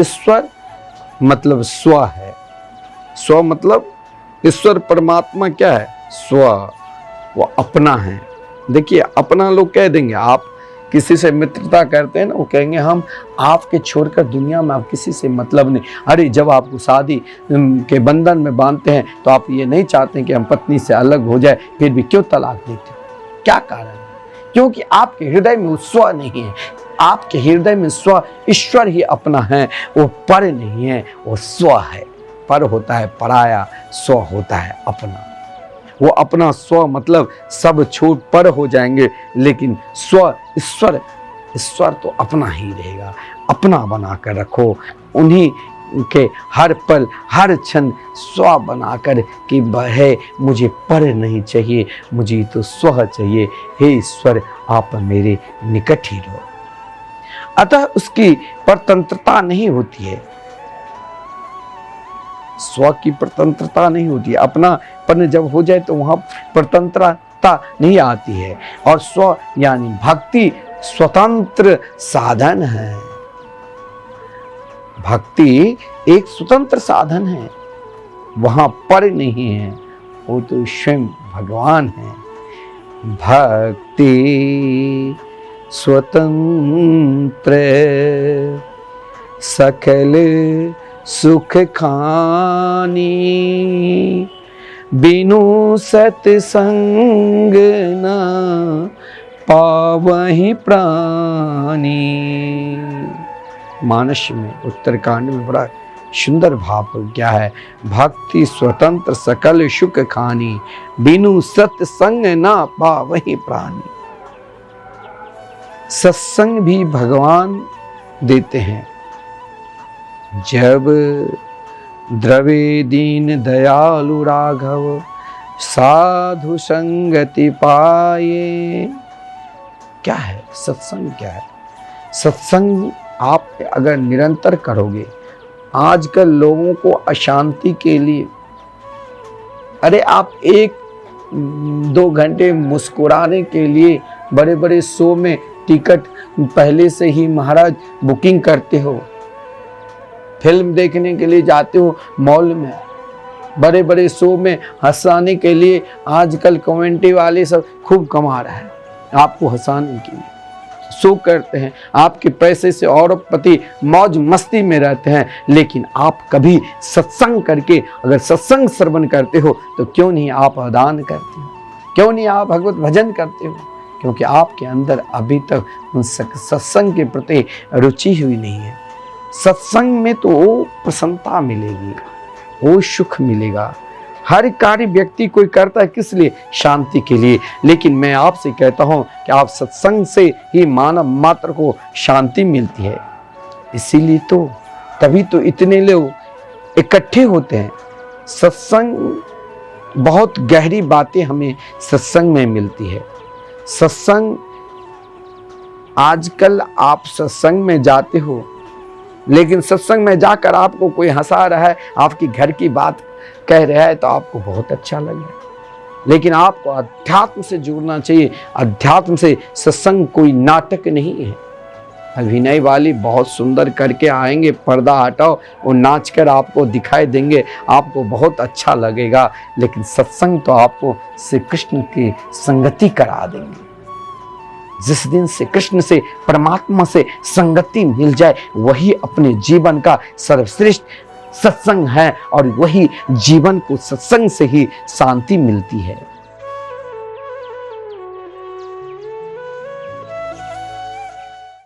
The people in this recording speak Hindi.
ईश्वर मतलब स्व है। स्व मतलब ईश्वर परमात्मा क्या है? स्व, वो अपना है। देखिए अपना लोग कह देंगे, आप किसी से मित्रता करते हैं ना, वो कहेंगे हम आपके छोड़कर दुनिया में आप किसी से मतलब नहीं। अरे जब आपको शादी के बंधन में बांधते हैं तो आप ये नहीं चाहते कि हम पत्नी से अलग हो जाए, फिर भी क्यों तलाक देते हो? क्या कारण है? क्योंकि आपके हृदय में वो स्व नहीं है। आपके हृदय में स्व ईश्वर ही अपना है, वो पर नहीं है, वो स्व है। पर होता है पराया, स्व होता है अपना। वो अपना स्व मतलब सब छूट पर हो जाएंगे, लेकिन स्व ईश्वर तो अपना ही रहेगा। अपना बनाकर रखो, उन्हीं के हर पल हर क्षण स्व बनाकर कि है मुझे पर नहीं चाहिए, मुझे तो स्व चाहिए। हे ईश्वर आप मेरे निकट ही रहो। अतः उसकी परतंत्रता नहीं होती है, स्व की परतंत्रता नहीं होती है। अपनापन जब हो जाए तो वहां परतंत्रता नहीं आती है। और स्व यानी भक्ति स्वतंत्र साधन है। भक्ति एक स्वतंत्र साधन है, वहां पर नहीं है, वो तो स्वयं भगवान है। भक्ति स्वतंत्र सकल सुख खानी, बिनु सत्संग न पावहि प्राणी। मानस में उत्तरकांड में बड़ा सुंदर भाव क्या है? भक्ति स्वतंत्र सकल सुख खानी, बिनु सत्संग न पावहि प्राणी। सत्संग भी भगवान देते हैं। जब द्रवे दीन दयालु राघव, साधु संगति पाए। क्या है सत्संग? क्या है सत्संग? आप अगर निरंतर करोगे, आजकल लोगों को अशांति के लिए, अरे आप 1-2 घंटे मुस्कुराने के लिए बड़े बड़े शो में टिकट पहले से ही महाराज बुकिंग करते हो। फिल्म देखने के लिए जाते हो मॉल में, बड़े बड़े शो में हंसाने के लिए आजकल कमेंट्री वाले सब खूब कमा रहे हैं आपको हंसाने के लिए। शो करते हैं, आपके पैसे से औरपति मौज मस्ती में रहते हैं। लेकिन आप कभी सत्संग करके अगर सत्संग श्रवण करते हो तो क्यों नहीं आप दान करते हो? क्यों नहीं आप भगवत भजन करते हो? क्योंकि आपके अंदर अभी तक उन सत्संग के प्रति रुचि हुई नहीं है। सत्संग में तो वो प्रसन्नता मिलेगी, वो सुख मिलेगा। हर कार्य व्यक्ति कोई करता है किस लिए? शांति के लिए। लेकिन मैं आपसे कहता हूं कि आप सत्संग से ही मानव मात्र को शांति मिलती है। इसीलिए तो तभी तो इतने लोग इकट्ठे होते हैं। सत्संग बहुत गहरी बातें हमें सत्संग में मिलती है। सत्संग, आजकल आप सत्संग में जाते हो, लेकिन सत्संग में जाकर आपको कोई हंसा रहा है, आपकी घर की बात कह रहा है तो आपको बहुत अच्छा लगे। लेकिन आपको अध्यात्म से जुड़ना चाहिए। अध्यात्म से सत्संग कोई नाटक नहीं है। अभिनय वाली बहुत सुंदर करके आएंगे, पर्दा हटाओ, वो नाच कर आपको दिखाई देंगे, आपको बहुत अच्छा लगेगा। लेकिन सत्संग तो आपको श्री कृष्ण की संगति करा देंगे। जिस दिन से कृष्ण से, परमात्मा से संगति मिल जाए, वही अपने जीवन का सर्वश्रेष्ठ सत्संग है। और वही जीवन को सत्संग से ही शांति मिलती है।